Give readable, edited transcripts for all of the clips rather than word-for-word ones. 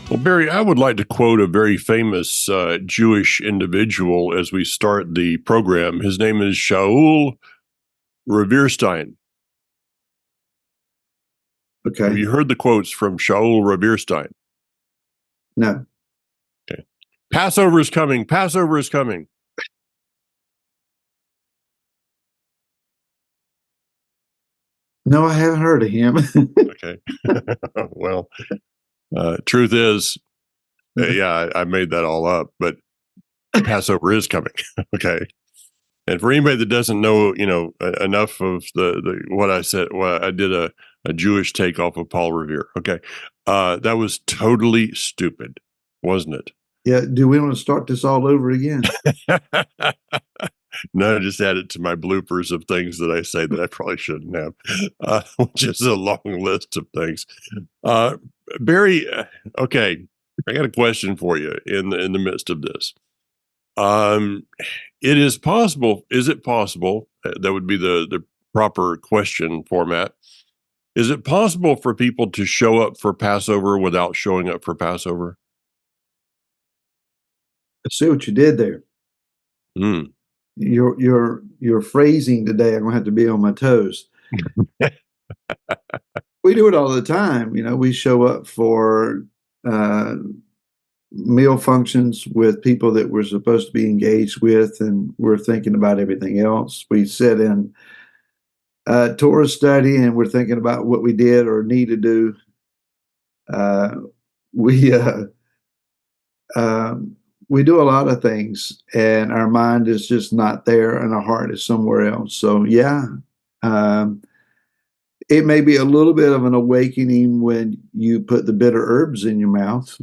Well, Barry, I would like to quote a very famous Jewish individual as we start the program. His name is Shaul Reverstein. Have Okay. you heard the quotes from Shaul Reverstein? No. Okay. Passover is coming. Passover is coming. No, I haven't heard of him. Okay. Well, truth is, yeah, I made that all up, but Passover is coming. Okay. And for anybody that doesn't know, enough of the what I said, well, I did a Jewish take off of Paul Revere. Okay, that was totally stupid, wasn't Yeah. Do we want to start this all over again? it? No, just add it to my bloopers of things that I say that I probably shouldn't have, which is a long list of things. Uh, Barry, okay, I got a question for you in the midst of this. Um, it is possible. Is it possible? That would be the proper question format. Is it possible for people to show up for Passover without showing up for Passover? I see what you did there. Mm. Your phrasing today, I'm gonna have to be on my toes. We do it all the time. We show up for uh, meal functions with people that we're supposed to be engaged with, and we're thinking about everything else. We sit in Torah study, and we're thinking about what we did or need to do. Uh, we um, we do a lot of things, and our mind is just not there, and our heart is somewhere else. So yeah, um, it may be a little bit of an awakening when you put the bitter herbs in your mouth,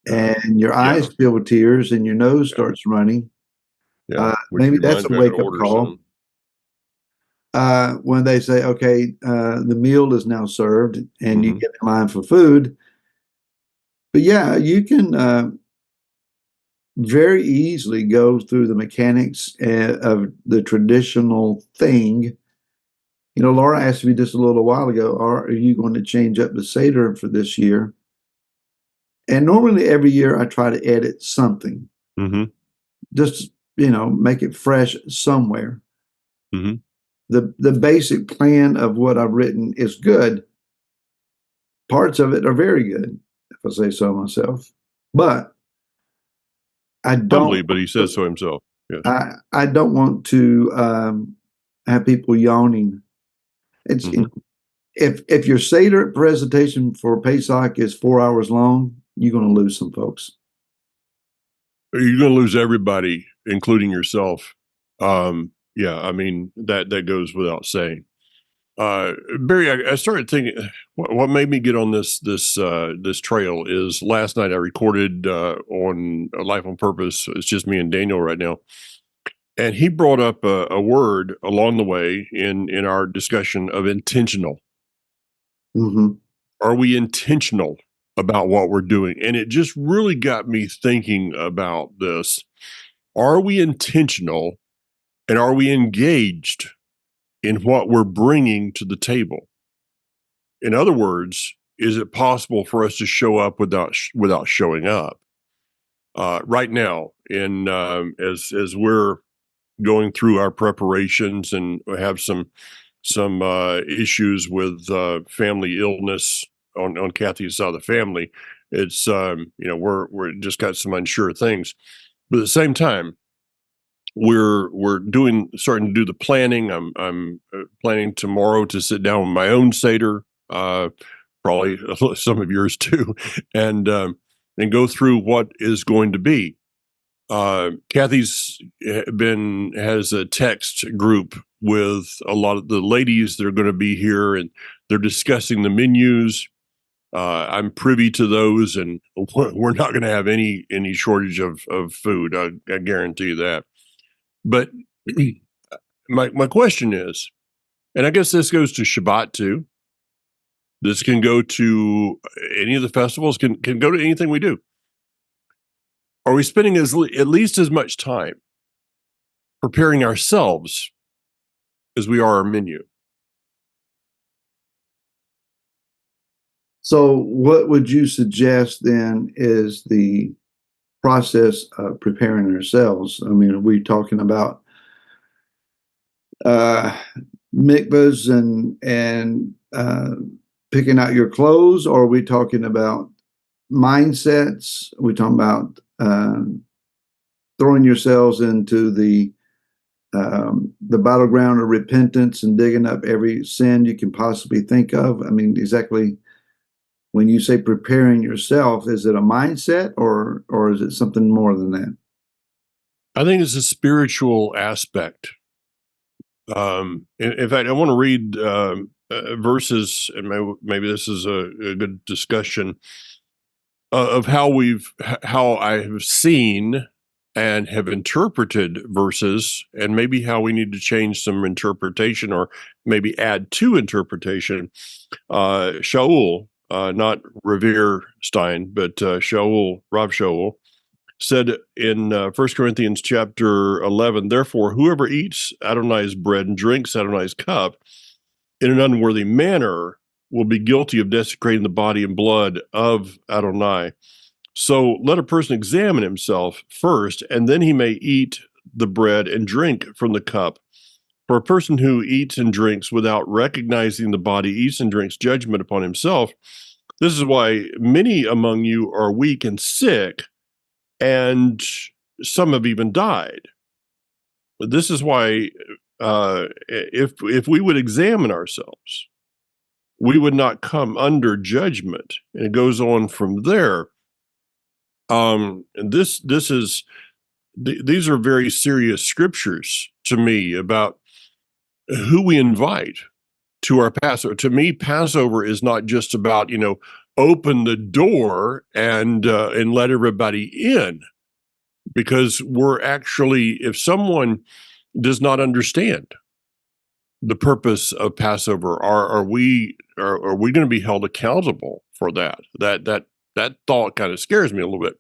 and your eyes Yeah, fill with tears, and your nose yeah, starts running. yeah. Which Maybe that's reminds a me, I got to wake up order call. some. When they say, "Okay, the meal is now served," and you Hmm. get in line for food. But yeah, you can very easily go through the mechanics of the traditional thing. Laura asked me just a little while ago, are you going to change up the Seder for this year? And normally every year I try to edit something, Hmm. just, make it fresh somewhere. Hmm. The basic plan of what I've written is good. Parts of it are very good, if I say so myself. But I Humbly, don't but he says so himself. Yes. I don't want to have people yawning. It's Hmm. if your Seder presentation for Pesach is 4 hours long, you're going to lose some folks. You're going to lose everybody, including yourself. Yeah, I mean that goes without saying. Barry, I started thinking what made me get on this trail is last night I recorded on Life on Purpose. It's just me and Daniel right now, and he brought up a word along the way in our discussion of intentional. Hmm. Are we intentional about what we're doing? And it just really got me thinking about this. Are we intentional and are we engaged in what we're bringing to the table? In other words, is it possible for us to show up without showing up? Right now, in as we're going through our preparations and have some issues with family illness on Kathy's side of the family, it's we're just got some unsure things, but at the same time, we're doing starting to do the planning. I'm planning tomorrow to sit down with my own Seder. Probably some of yours too, and and go through what is going to be. Kathy's been has a text group with a lot of the ladies that are going to be here, and they're discussing the menus. I'm privy to those, and we're not going to have any shortage of food. I guarantee you that. But my question is, and I guess this goes to Shabbat too. This can go to any of the festivals, can go to anything we do. Are we spending at least as much time preparing ourselves as we are our menu? So, what would you suggest then is the process of preparing ourselves? I mean, are we talking about uh, mikvahs and picking out your clothes, or are we talking about mindsets? Are we talking about throwing yourselves into the battleground of repentance and digging up every sin you can possibly think of? I mean, exactly when you say preparing yourself, is it a mindset or is it something more than that? I think it's a spiritual aspect. In fact, I want to read verses, and maybe this is a good discussion of how I have seen and have interpreted verses, and maybe how we need to change some interpretation or maybe add to interpretation. Shaul, not Revere Stein, but Shaul, Rav Shaul, said in 1 Corinthians chapter 11, therefore, whoever eats Adonai's bread and drinks Adonai's cup in an unworthy manner will be guilty of desecrating the body and blood of Adonai. So let a person examine himself first, and then he may eat the bread and drink from the cup. For a person who eats and drinks without recognizing the body eats and drinks judgment upon himself. This is why many among you are weak and sick, and some have even died. This is why, if we would examine ourselves, we would not come under judgment. And it goes on from there. And these are very serious scriptures to me about who we invite to our Passover. To me, Passover is not just about, open the door and let everybody in, because we're actually, if someone does not understand the purpose of Passover, are we going to be held accountable for that? That thought kind of scares me a little bit.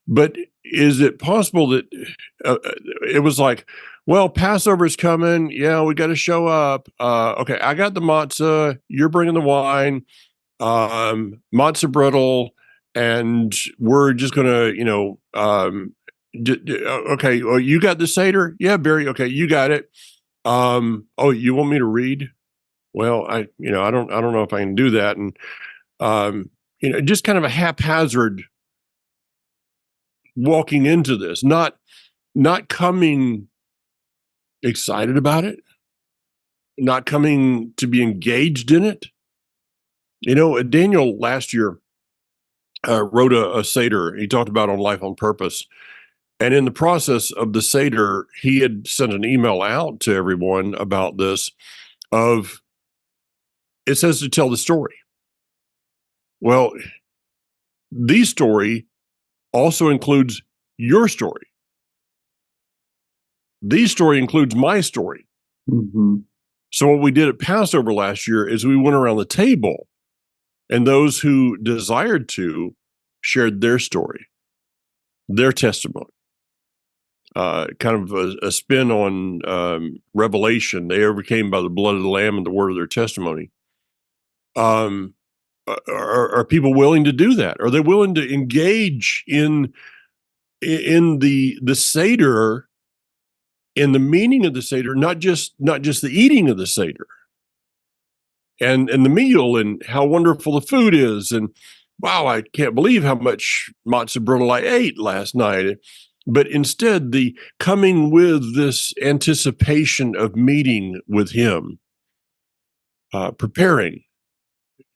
But is it possible that it was like, well, Passover's coming. Yeah, we got to show up. Okay, I got the matzah. You're bringing the wine, matzah brittle, and we're just gonna, okay. Well, you got the Seder? Yeah, Barry. Okay, you got it. Oh, you want me to read? Well, I don't know if I can do that, and just kind of a haphazard walking into this, not coming excited about it, not coming to be engaged in it. Daniel last year wrote a Seder. He talked about on Life on Purpose. And in the process of the Seder, he had sent an email out to everyone about this of, it says to tell the story. Well, the story also includes your story. The story includes my story. Mm-hmm. So what we did at Passover last year is we went around the table, and those who desired to shared their story, their testimony. Kind of a spin on Revelation. They overcame by the blood of the Lamb and the word of their testimony. Are people willing to do that? Are they willing to engage in the Seder, in the meaning of the Seder, not just the eating of the Seder, and the meal, and how wonderful the food is, and wow, I can't believe how much matzah brittle I ate last night. But instead, the coming with this anticipation of meeting with Him, preparing.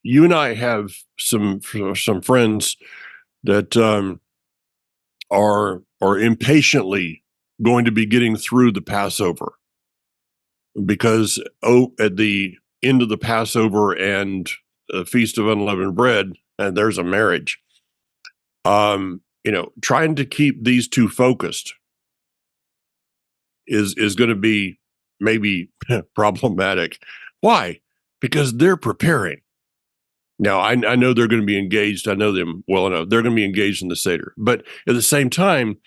You and I have some friends that are impatiently going to be getting through the Passover, because at the end of the Passover and the Feast of Unleavened Bread, and there's a marriage. Trying to keep these two focused is going to be maybe problematic. Why? Because they're preparing. Now, I know they're going to be engaged. I know them well enough. They're going to be engaged in the Seder. But at the same time,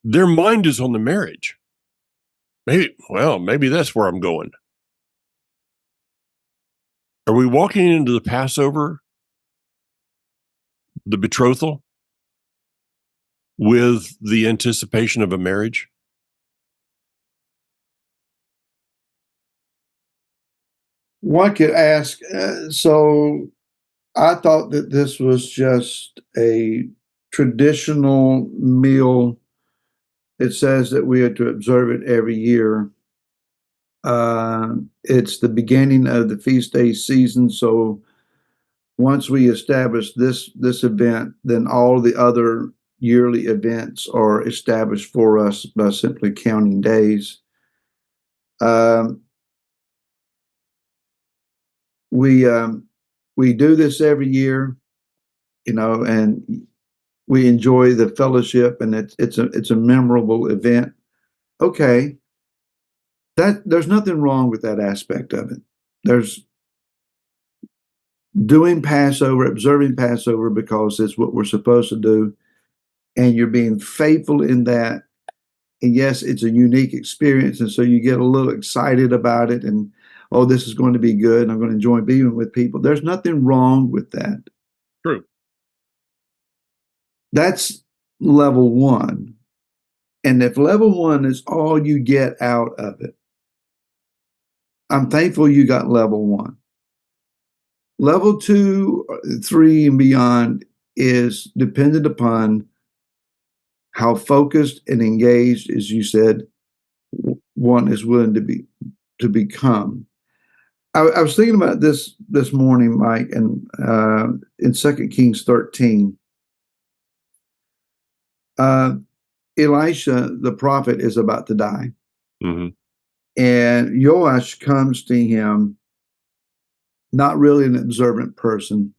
their mind is on the marriage. Maybe that's where I'm going. Are we walking into the Passover the betrothal with the anticipation of a marriage? One could ask, so I thought that this was just a traditional meal. It says that we are to observe it every year. It's the beginning of the feast day season, so once we establish this event, then all the other yearly events are established for us by simply counting days. Um, we we do this every year, and we enjoy the fellowship, and it's a memorable event. Okay, that there's nothing wrong with that aspect of it. There's doing Passover, observing Passover because it's what we're supposed to do, and you're being faithful in that. And yes, it's a unique experience, and so you get a little excited about it, and oh, this is going to be good, and I'm going to enjoy being with people. There's nothing wrong with that. True. That's level one. And if level one is all you get out of it, I'm thankful you got level one. Level two, three, and beyond is dependent upon how focused and engaged, as you said, one is willing to become. I was thinking about this morning, Mike, and in 2 Kings 13, Elisha, the prophet, is about to die. Mhm. And Joash comes to him, not really an observant person.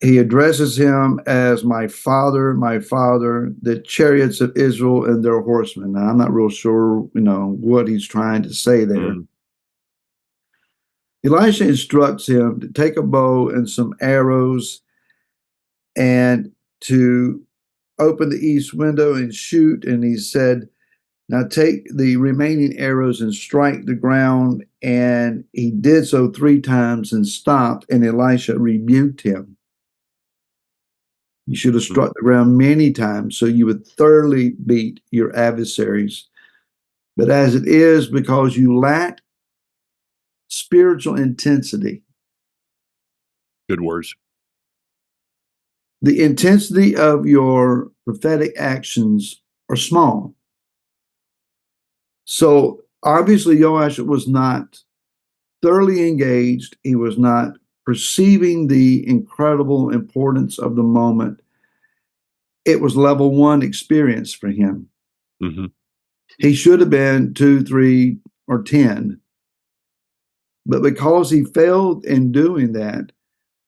He addresses him as my father, the chariots of Israel and their horsemen. Now, I'm not real sure, what he's trying to say there. Mm. Elisha instructs him to take a bow and some arrows and to open the east window and shoot. And he said, now take the remaining arrows and strike the ground. And he did so 3 times and stopped. And Elisha rebuked him. You should have struck the ground many times so you would thoroughly beat your adversaries. But as it is, because you lack spiritual intensity, Good words. the intensity of your prophetic actions are small. So obviously, Joash was not thoroughly engaged. He was not perceiving the incredible importance of the moment. It was level one experience for him. Mhm. He should have been 2, 3, or 10. But because he failed in doing that,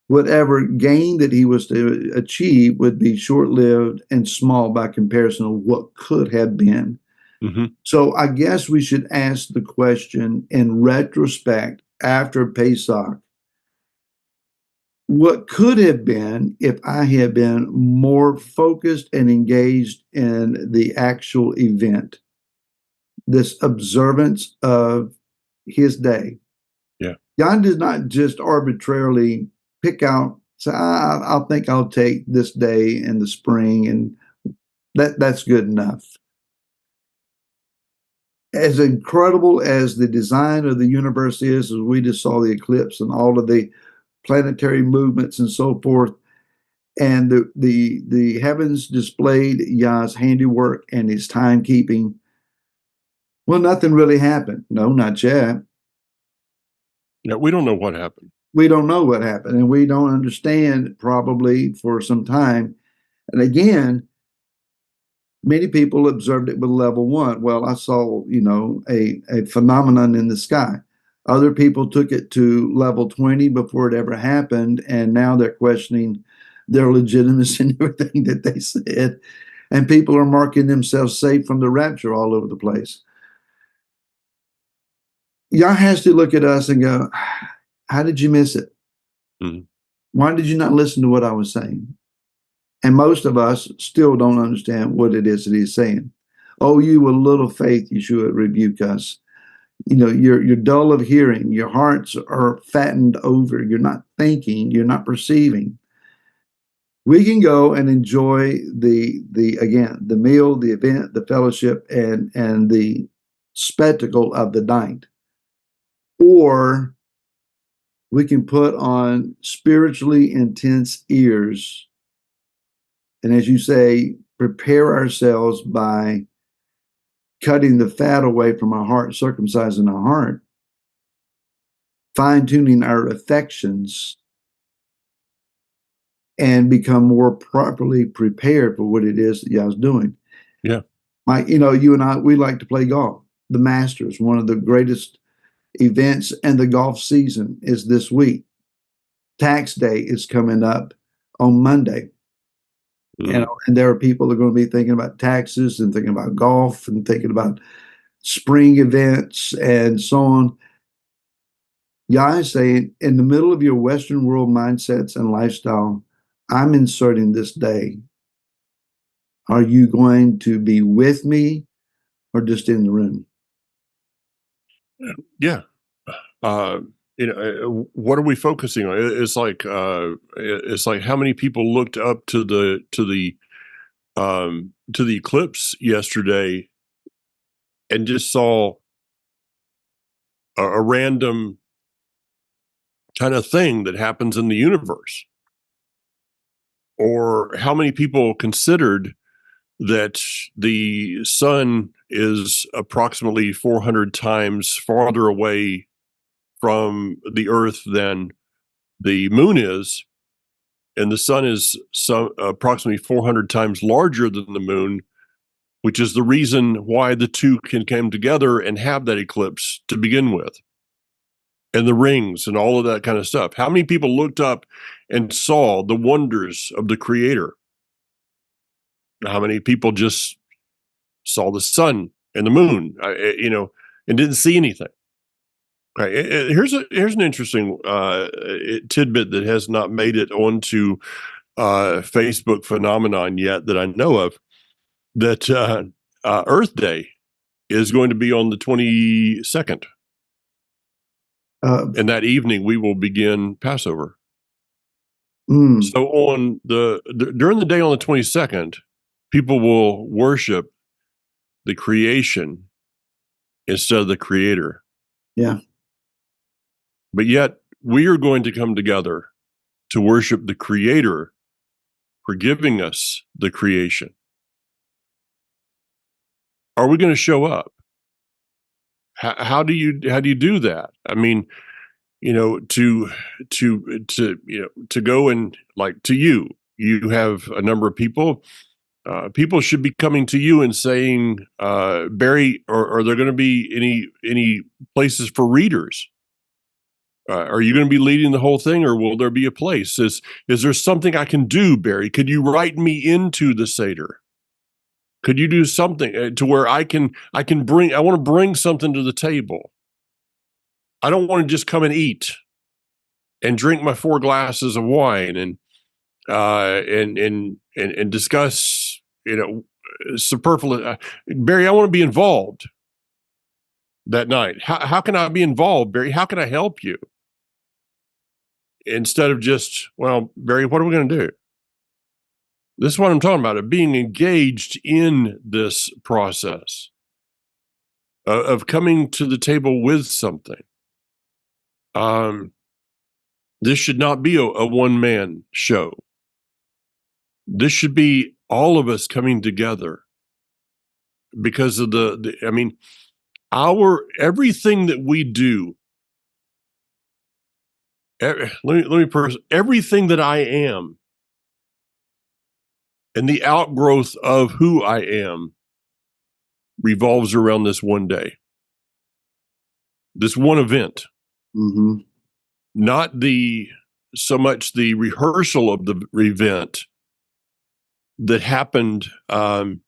whatever gain that he was to achieve would be short lived and small by comparison of what could have been. Mhm. So I guess we should ask the question in retrospect after Pesach, what could have been if I had been more focused and engaged in the actual event, this observance of his day? Yeah. God did not just arbitrarily pick out, say, I think I'll take this day in the spring, and that's good enough. As incredible as the design of the universe is, as we just saw the eclipse and all of the planetary movements and so forth, and the heavens displayed Yah's handiwork and his timekeeping. Well, nothing really happened. No, not yet. Yeah, we don't know what happened. We don't know what happened, and we don't understand probably for some time. And again, many people observed it with level one. Well, I saw, a phenomenon in the sky. Other people took it to level 20 before it ever happened, and now they're questioning their legitimacy and everything that they said. And people are marking themselves safe from the rapture all over the place. Yah has to look at us and go, how did you miss it? Mhm. Why did you not listen to what I was saying? And most of us still don't understand what it is that he's saying. Oh, you with little faith, you should rebuke us. You're dull of hearing. Your hearts are fattened over. You're not thinking. You're not perceiving. we can go and enjoy the again the meal, the event, the fellowship, and the spectacle of the night, or we can put on spiritually intense ears, and as you say, prepare ourselves by cutting the fat away from our heart, circumcising our heart, fine tuning our affections, and become more properly prepared for what it is that y'all's doing. Yeah. Mike, you and I, we like to play golf. The Masters, one of the greatest events, and the golf season is this week. Tax day is coming up on Monday. Mm. And there are people that are going to be thinking about taxes and thinking about golf and thinking about spring events and so on. Yah is saying, in the middle of your Western world mindsets and lifestyle, I'm inserting this day. Are you going to be with me or just in the room? Yeah. Uh, what are we focusing on? It's like how many people looked up to the eclipse yesterday and just saw a random kind of thing that happens in the universe, or how many people considered that the sun is approximately 400 times farther away from the earth than the moon is, and the sun is approximately 400 times larger than the moon, which is the reason why the two can come together and have that eclipse to begin with, and the rings and all of that kind of stuff. How many people looked up and saw the wonders of the Creator? How many people just saw the sun and the moon, and didn't see anything? Okay, here's an interesting tidbit that has not made it onto Facebook phenomenon yet that I know of. That Earth Day is going to be on the 22nd, Uh, and that evening we will begin Passover. mm, So on during the day on the 22nd, people will worship the creation instead of the Creator. yeah. But yet we are going to come together to worship the Creator for giving us the creation. Are we going to show up? How do you do that? I mean, to go and, like, to you have a number of people. People should be coming to you and saying, Barry, are there going to be any places for readers? Are you going to be leading the whole thing, or will there be a place? Is there something I can do, Barry? Could you write me into the Seder? Could you do something to where I can bring? I want to bring something to the table. I don't want to just come and eat and drink my 4 glasses of wine and discuss, superfluous. Barry, I want to be involved that night. How can I be involved, Barry? How can I help you? Instead of just, well, Barry, what are we going to do? This is what I'm talking about, of being engaged in this process of coming to the table with something. This should not be a one-man show. This should be all of us coming together because of I mean, everything that we do. Let me everything that I am and the outgrowth of who I am revolves around this one day, this one event, Mm-hmm. not so much the rehearsal of the event that happened in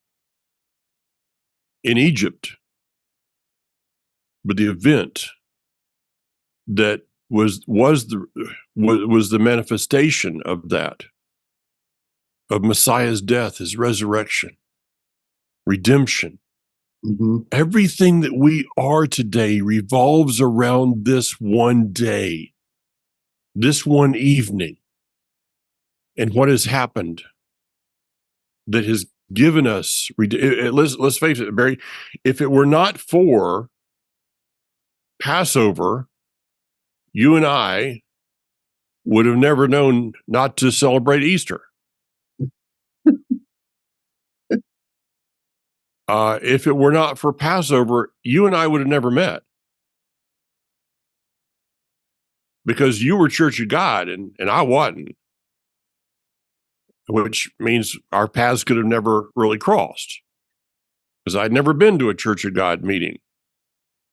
Egypt, but the event that was the manifestation of that, of Messiah's death, his resurrection, redemption. Mm-hmm. Everything that we are today revolves around this one day, this one evening. and what has happened that has given us, let's face it, Barry, if it were not for Passover, you and I would have never known not to celebrate Easter. If it were not for Passover, you and I would have never met because you were Church of God and I wasn't, which means our paths could have never really crossed because I'd never been to a Church of God meeting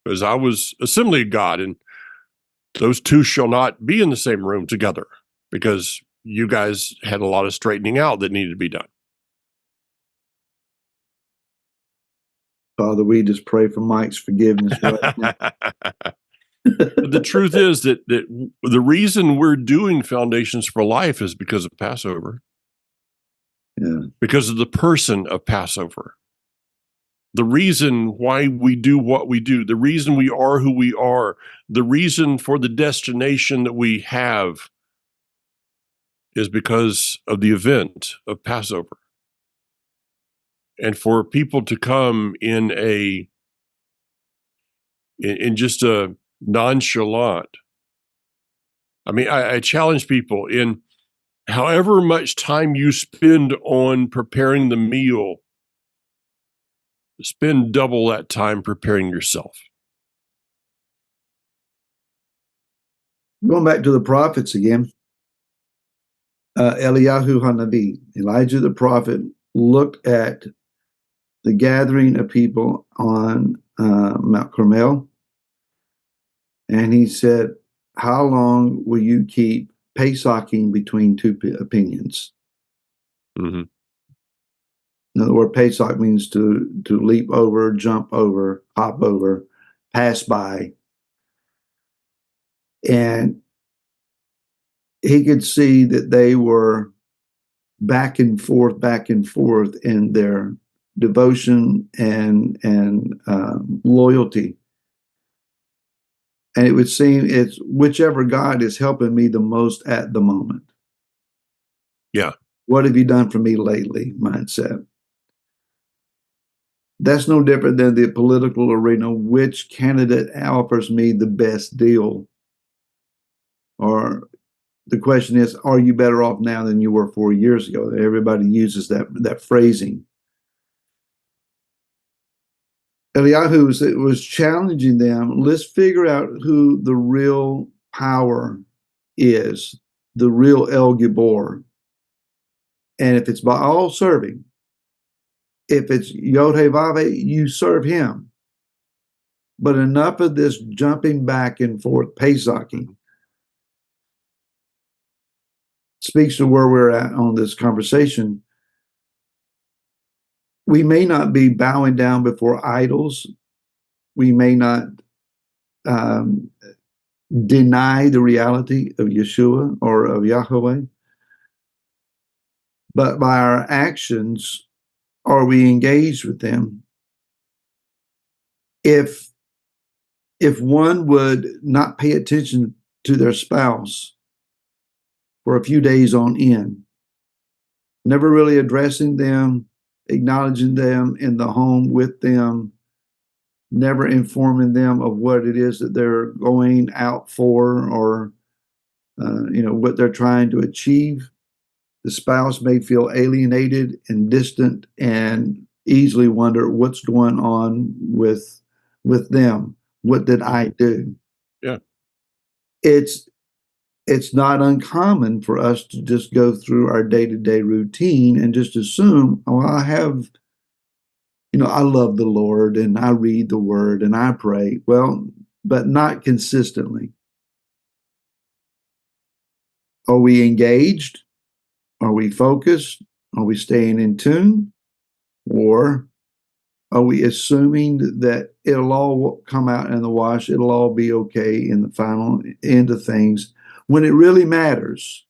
because I was Assembly of God, and those two shall not be in the same room together because you guys had a lot of straightening out that needed to be done. Father, we just pray for Mike's forgiveness right now. But the truth is that the reason we're doing Foundations for Life is because of Passover. Yeah. Because of the person of Passover. The reason why we do what we do, the reason we are who we are, the reason for the destination that we have is because of the event of Passover. And for people to come in just a nonchalant, I mean, I challenge people in however much time you spend on preparing the meal, spend double that time preparing yourself. Going back to the prophets again, Eliyahu Hanavi, Elijah the prophet, looked at the gathering of people on Mount Carmel, and he said, "How long will you keep Pesaching between two opinions?" Mm-hmm. In other words, Pesach means to leap over, jump over, hop over, pass by. And he could see that they were back and forth in their devotion and loyalty. And it would seem it's whichever God is helping me the most at the moment. Yeah. What have you done for me lately? Mindset. That's no different than the political arena. Which candidate offers me the best deal? Or the question is, are you better off now than you were 4 years ago? Everybody uses that phrasing. Eliyahu was challenging them. Let's figure out who the real power is, the real El Gibor. And if it's Baal, serve him. If it's Yod-Heh-Vav-Heh, you serve him. But enough of this jumping back and forth, Pesaching. Speaks to where we're at on this conversation. We may not be bowing down before idols. We may not deny the reality of Yeshua or of Yahweh. But by our actions, are we engaged with them? If one would not pay attention to their spouse for a few days on end, never really addressing them, acknowledging them in the home with them, never informing them of what it is that they're going out for or what they're trying to achieve, the spouse may feel alienated and distant and easily wonder what's going on with them. What did I do? Yeah. It's not uncommon for us to just go through our day-to-day routine and just assume, oh, I have, I love the Lord and I read the word and I pray. Well, but not consistently. Are we engaged? Are we focused? Are we staying in tune? Or are we assuming that it'll all come out in the wash, it'll all be okay in the final end of things, when it really matters?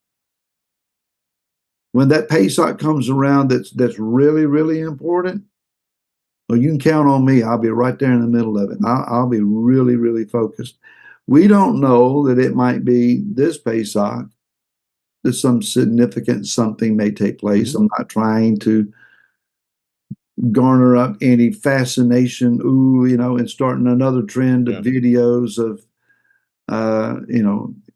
When that Pesach comes around that's really, really important, well, you can count on me. I'll be right there in the middle of it. I'll be really, really focused. We don't know that it might be this Pesach that some significant something may take place. Mhm. I'm not trying to garner up any fascination, and starting another trend of Yeah. videos of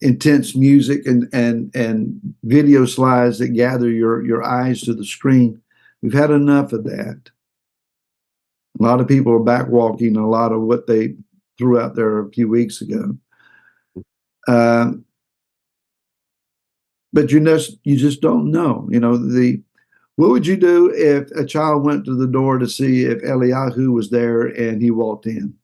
intense music and video slides that gather your eyes to the screen. We've had enough of that. A lot of people are backwalking a lot of what they threw out there a few weeks ago. Uh, but you just don't know. What would you do if a child went to the door to see if Eliyahu was there and he walked in?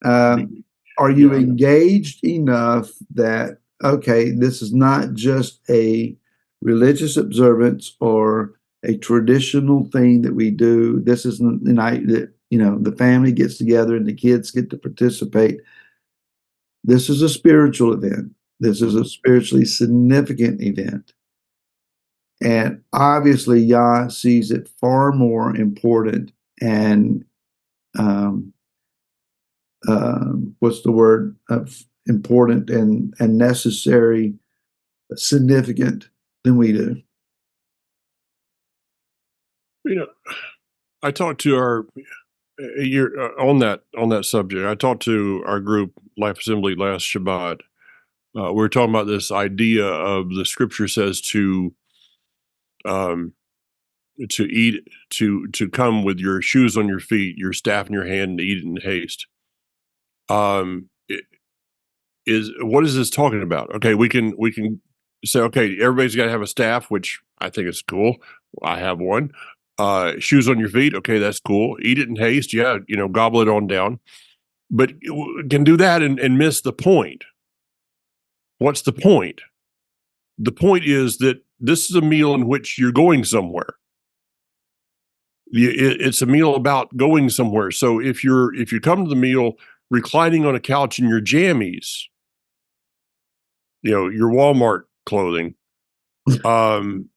Be Are you Yeah. engaged enough that, okay, this is not just a religious observance or a traditional thing that we do? This isn't the night that, the family gets together and the kids get to participate. This is a spiritual event. This is a Mhm. spiritually significant event. And obviously, Yah sees it far more important and um, what's the word of important and necessary, significant than we do. You know, I talked to our you're on that subject. I talked to our group Life Assembly last Shabbat. We were talking about this idea of the scripture says um, to eat to come with your shoes on your feet, your staff in your hand, and eat it in haste. It is what is this talking about? Okay, we can say okay, everybody's got to have a staff, which I think is cool. I have one. Shoes on your feet, okay, that's cool. Eat it in haste, yeah, gobble it on down. But can do that and miss the point. What's the point? The point is that this is a meal in which you're going somewhere. It's a meal about going somewhere. So if you come to the meal reclining on a couch in your jammies, your Walmart clothing, um,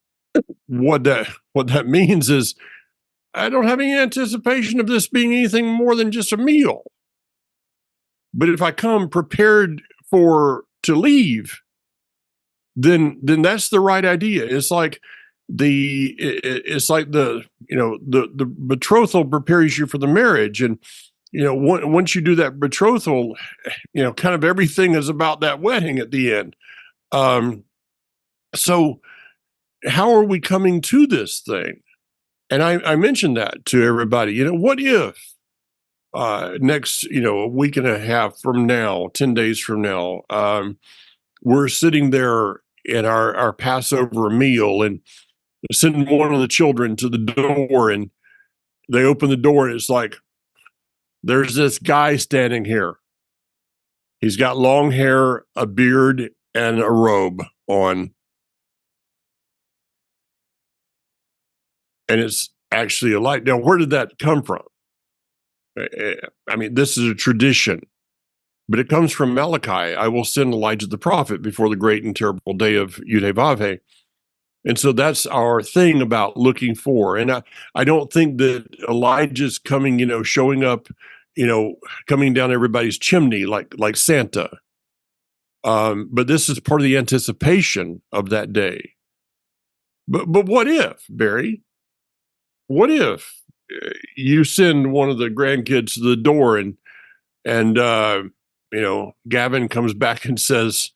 what that means is I don't have any anticipation of this being anything more than just a meal. But if I come prepared for to leave, then that's the right idea. It's like the betrothal prepares you for the marriage, and once you do that betrothal, kind of everything is about that wedding at the end. Um, so how are we coming to this thing? And I mentioned that to everybody. What if next, a week and a half from now, 10 days from now, we're sitting there at our Passover meal and sending one of the children to the door, and they open the door and it's like, there's this guy standing here. He's got long hair, a beard, and a robe on. And it's actually a light. Now, where did that come from? I mean, this is a tradition, but it comes from Malachi. I will send Elijah the prophet before the great and terrible day of Yudhe. And so that's our thing about looking for. And I don't think that Elijah's coming, showing up, coming down everybody's chimney like Santa. But this is part of the anticipation of that day. But what if, Barry? What if you send one of the grandkids to the door and Gavin comes back and says,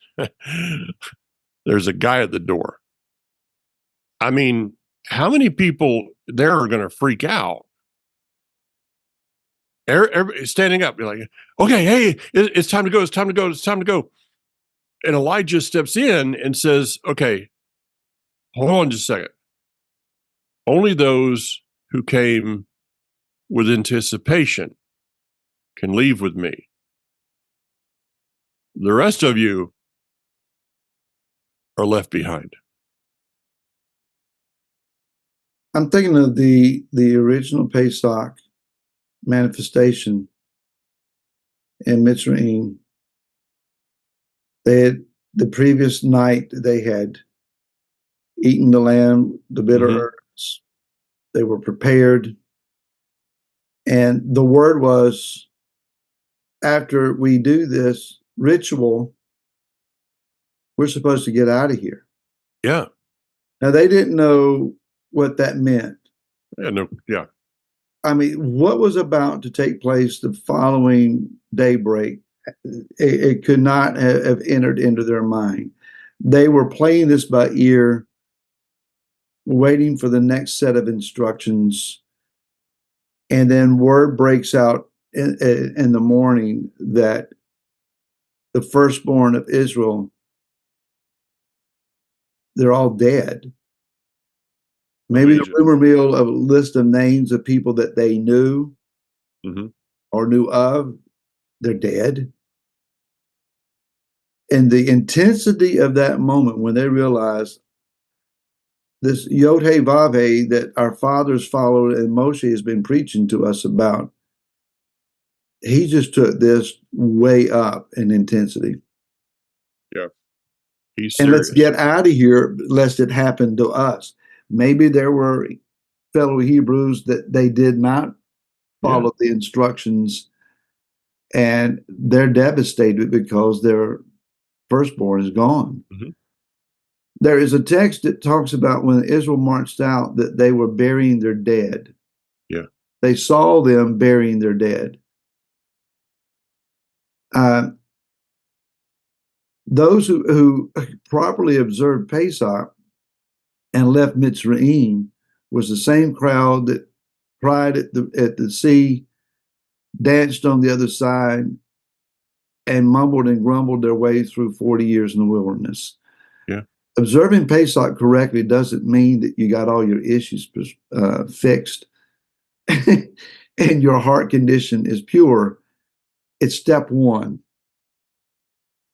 "There's a guy at the door." I mean, how many people there are going to freak out? Everybody standing up, you're like, "Okay, hey, it's time to go. It's time to go. It's time to go." And Elijah steps in and says, "Okay, hold on just a second. Only those who came with anticipation can leave with me. The rest of you are left behind." I'm thinking of the original Pesach manifestation in Mitzrayim. They had the previous night they had eaten the lamb, the bitter Mhm. herbs. They were prepared, and the word was, after we do this ritual, We're supposed to get out of here. Yeah. Now, they didn't know what that meant. Yeah. No. Yeah. I mean, what was about to take place the following daybreak, it could not have entered into their mind. They were playing this by ear, waiting for the next set of instructions. And then word breaks out in the morning that the firstborn of Israel, they're all dead. Of Maybe the Egypt. rumor mill of a list of names of people that they knew Hmm. or knew of, they're dead. And the intensity of that moment when they realized this Yod He Vav He that our fathers followed and Moshe has been preaching to us about, he just took this way up in intensity. Yeah. He's And let's serious. get out of here lest it happen to us. Maybe there were fellow Hebrews that they did not Yeah. follow the instructions and they're devastated because their firstborn is gone. Hmm. There is a text that talks about when Israel marched out that they were burying their dead. Yeah. They saw them burying their dead. Uh, those who properly observed Pesach and left Mitzrayim was the same crowd that cried at the sea, danced on the other side, and mumbled and grumbled their way through 40 years in the wilderness. Yeah. Observing Pesach correctly doesn't mean that you got all your issues fixed and your heart condition is pure. It's step one.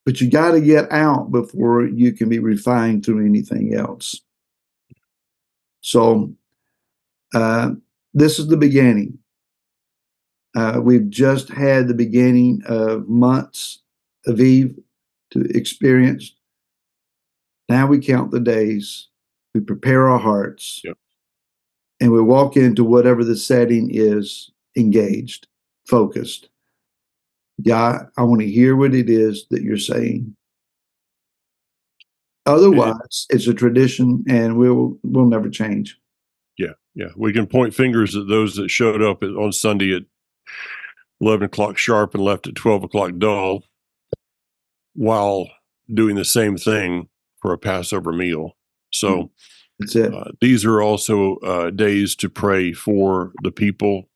But you got to get out before you can be refined through anything else. So this is the beginning. We've just had the beginning of months of Eve to experience. Now we count the days, we prepare our hearts, Yep. and we walk into whatever the setting is, engaged, focused. God, I want to hear what it is that you're saying. It, Otherwise, it's a tradition and we'll never change. yeah. Yeah. We can point fingers at those that showed up on Sunday at 11 o'clock sharp and left at 12 o'clock dull while doing the same thing for a Passover meal. So That's it. these are also days to pray for the people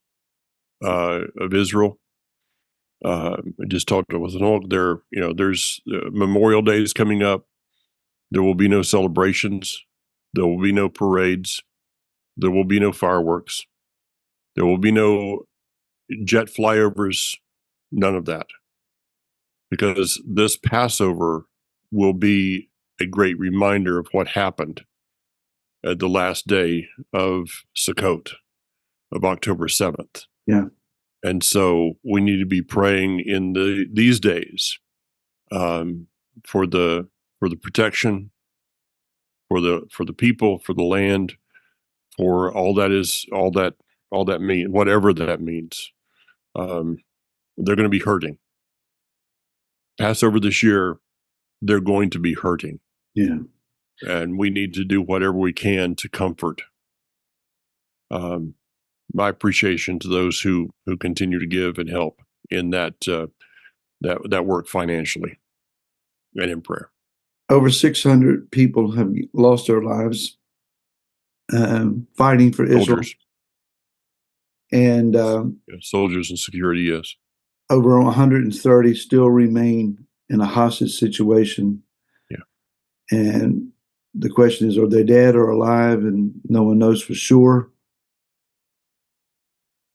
of Israel. I just talked with an old there, there's Memorial Days coming up. There will be no celebrations. There will be no parades. There will be no fireworks. There will be no jet flyovers. None of that. Because this Passover will be a great reminder of what happened at the last day of Sukkot, of October 7th. Yeah. And so we need to be praying in these days for the protection, for the people, for the land, for all that mean whatever that means. They're going to be hurting. Passover this year, they're going to be hurting. Yeah. And we need to do whatever we can to comfort. My appreciation to those who continue to give and help in that work financially and in prayer. Over 600 people have lost their lives fighting for Israel. Soldiers, And soldiers and security, yes. over 130 still remain in a hostage situation. Yeah. And the question is, are they dead or alive? And no one knows for sure.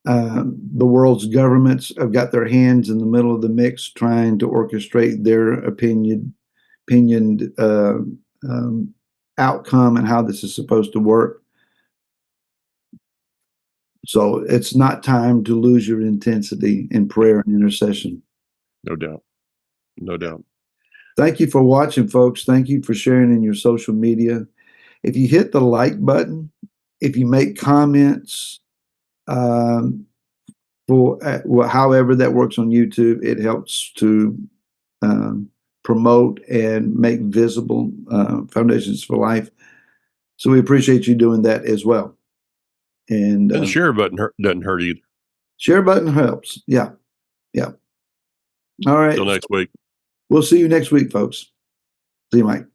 The world's governments have got their hands in the middle of the mix, trying to orchestrate their opinioned outcome and how this is supposed to work. So it's not time to lose your intensity in prayer and intercession. No doubt. No doubt. Thank you for watching, folks. Thank you for sharing in your social media. If you hit the like button, if you make comments, for however that works on YouTube, it helps to promote and make visible Foundations for Life. So we appreciate you doing that as well. And And the share button doesn't hurt either. share button helps. Yeah. Yeah. All right. Till next week. We'll see you next week, folks. See you, Mike.